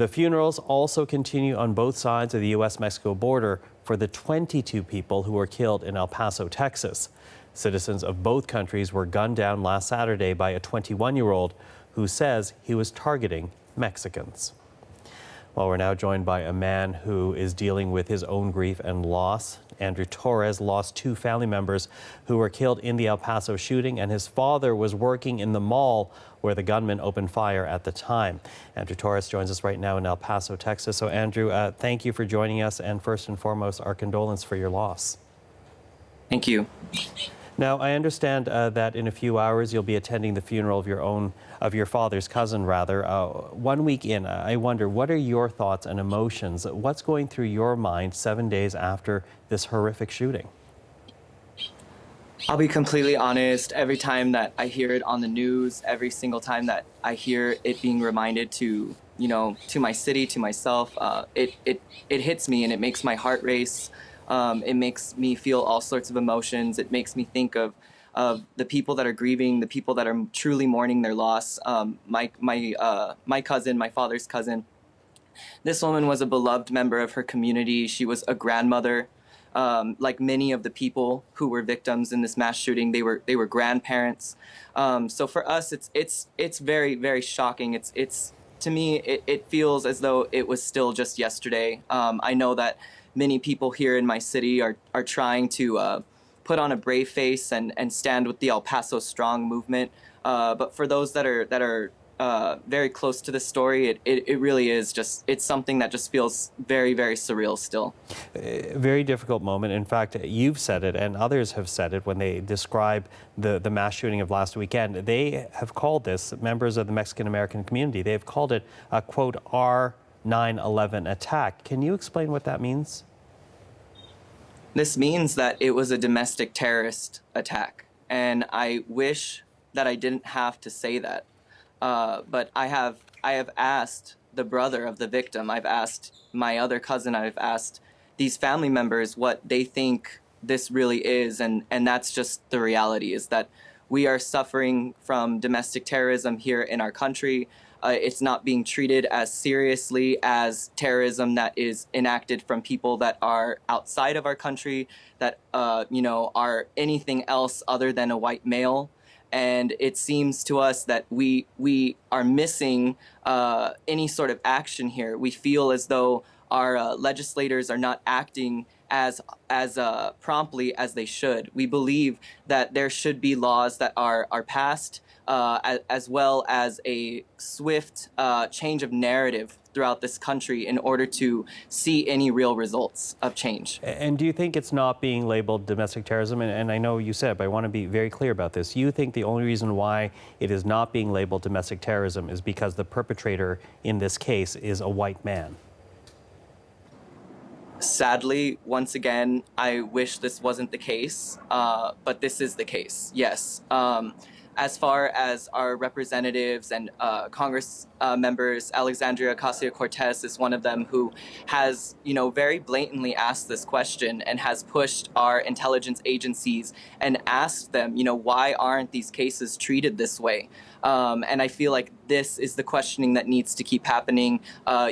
The funerals also continue on both sides of the U.S.-Mexico border for the 22 people who were killed in El Paso, Texas. Citizens of both countries were gunned down last Saturday by a 21-year-old who says he was targeting Mexicans. Well, we're now joined by a man who is dealing with his own grief and loss. Andrew Torres lost 2 family members who were killed in the El Paso shooting, and his father was working in the mall where the gunman opened fire at the time. Andrew Torres joins us right now in El Paso, Texas. So, Andrew, thank you for joining us, and first and foremost, our condolence for your loss. Thank you. Now, I understand that in a few hours you'll be attending the funeral of your father's cousin, rather. 1 week in, I wonder, what are your thoughts and emotions? What's going through your mind 7 days after this horrific shooting? I'll be completely honest. Every time that I hear it on the news, every single time that I hear it being reminded to my city, to myself, it hits me and it makes my heart race. It makes me feel all sorts of emotions. It makes me think of the people that are grieving, the people that are truly mourning their loss. My cousin, my father's cousin, this woman was a beloved member of her community. She was a grandmother. Like many of the people who were victims in this mass shooting, they were grandparents. So for us, it's very, very shocking. It's to me, it feels as though it was still just yesterday. I know that many people here in my city are trying to put on a brave face and stand with the El Paso Strong movement. But for those that are very close to the story, it really is it's something that just feels very, very surreal still. A very difficult moment. In fact, you've said it and others have said it when they describe the mass shooting of last weekend. They have called this, members of the Mexican-American community, they have called it a, quote, R9/11 attack. Can you explain what that means? This means that it was a domestic terrorist attack. And I wish that I didn't have to say that. But I have asked the brother of the victim, I've asked my other cousin, I've asked these family members what they think this really is, and that's just the reality, is that we are suffering from domestic terrorism here in our country. It's not being treated as seriously as terrorism that is enacted from people that are outside of our country, that are anything else other than a white male. And it seems to us that we are missing any sort of action here. We feel as though our legislators are not acting as promptly as they should. We believe that there should be laws that are passed, as well as a swift change of narrative throughout this country in order to see any real results of change. And do you think it's not being labeled domestic terrorism? And I know you said, but I want to be very clear about this. You think the only reason why it is not being labeled domestic terrorism is because the perpetrator in this case is a white man? Sadly, once again, I wish this wasn't the case, but this is the case, yes. As far as our representatives and Congress members, Alexandria Ocasio-Cortez is one of them who has, very blatantly asked this question and has pushed our intelligence agencies and asked them, why aren't these cases treated this way? And I feel like this is the questioning that needs to keep happening.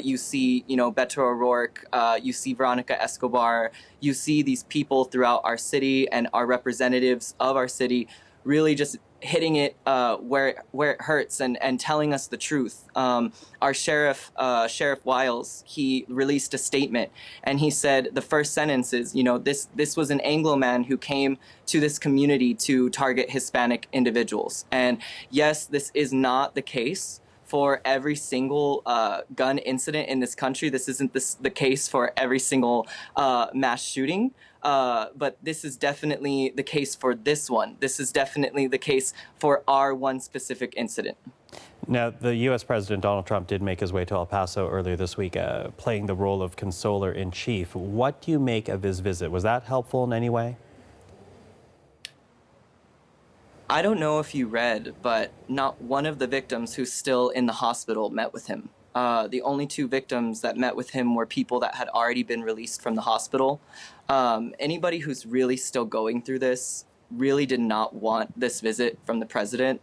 You see, Beto O'Rourke, you see Veronica Escobar, you see these people throughout our city and our representatives of our city really just hitting it where it hurts and telling us the truth. Our Sheriff Wiles, he released a statement and he said the first sentence is, this was an Anglo man who came to this community to target Hispanic individuals. And yes, this is not the case for every single gun incident in this country. This isn't the case for every single mass shooting. But this is definitely the case for this one. This is definitely the case for our one specific incident. Now, the U.S. President Donald Trump did make his way to El Paso earlier this week, playing the role of consoler-in-chief. What do you make of his visit? Was that helpful in any way? I don't know if you read, but not one of the victims who's still in the hospital met with him. The only 2 victims that met with him were people that had already been released from the hospital. Anybody who's really still going through this really did not want this visit from the president.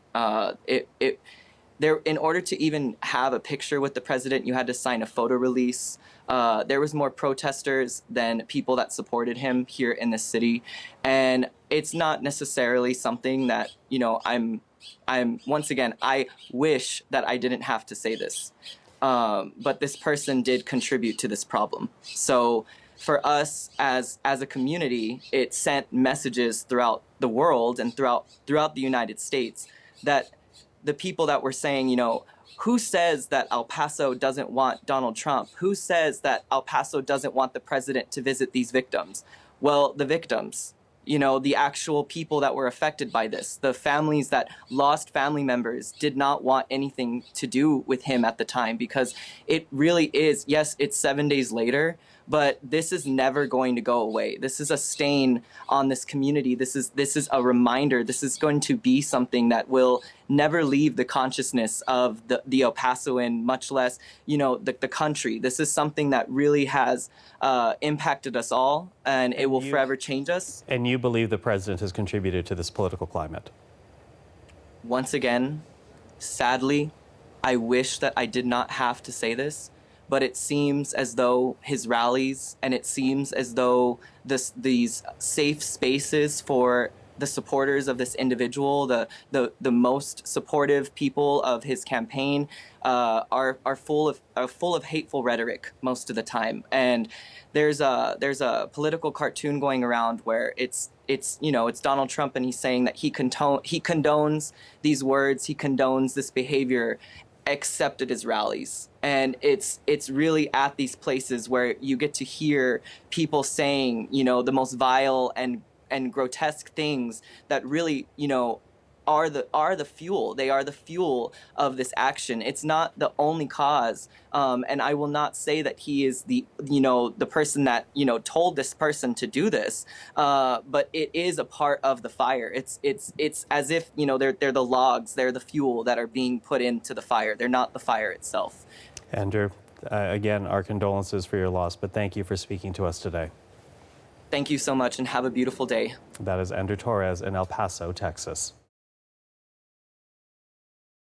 in order to even have a picture with the president, you had to sign a photo release. There was more protesters than people that supported him here in the city, and it's not necessarily something that, you know, I'm once again, I wish that I didn't have to say this, but this person did contribute to this problem. So for us as a community, it sent messages throughout the world and throughout the United States that the people that were saying, you know, who says that El Paso doesn't want Donald Trump? Who says that El Paso doesn't want the president to visit these victims? Well, the victims, you know, the actual people that were affected by this, the families that lost family members did not want anything to do with him at the time, because it really is, yes, it's 7 days later, but this is never going to go away. This is a stain on this community. This is a reminder. This is going to be something that will never leave the consciousness of the El Pasoan, much less, you know, the country. This is something that really has impacted us all, and it will forever change us. And you believe the president has contributed to this political climate? Once again, sadly, I wish that I did not have to say this, but it seems as though his rallies, and it seems as though these safe spaces for the supporters of this individual, the most supportive people of his campaign, are full of hateful rhetoric most of the time. And there's a political cartoon going around where it's you know, it's Donald Trump, and he's saying that he condones these words, he condones this behavior, except at his rallies. And it's really at these places where you get to hear people saying, you know, the most vile and grotesque things that really, you know, are the fuel. They are the fuel of this action. It's not the only cause, and I will not say that he is the person that, you know, told this person to do this, but it is a part of the fire. It's as if, you know, they're the logs, they're the fuel that are being put into the fire. They're not the fire itself. Andrew, again, our condolences for your loss, but thank you for speaking to us today. Thank you so much, and have a beautiful day. That is Andrew Torres in El Paso, Texas.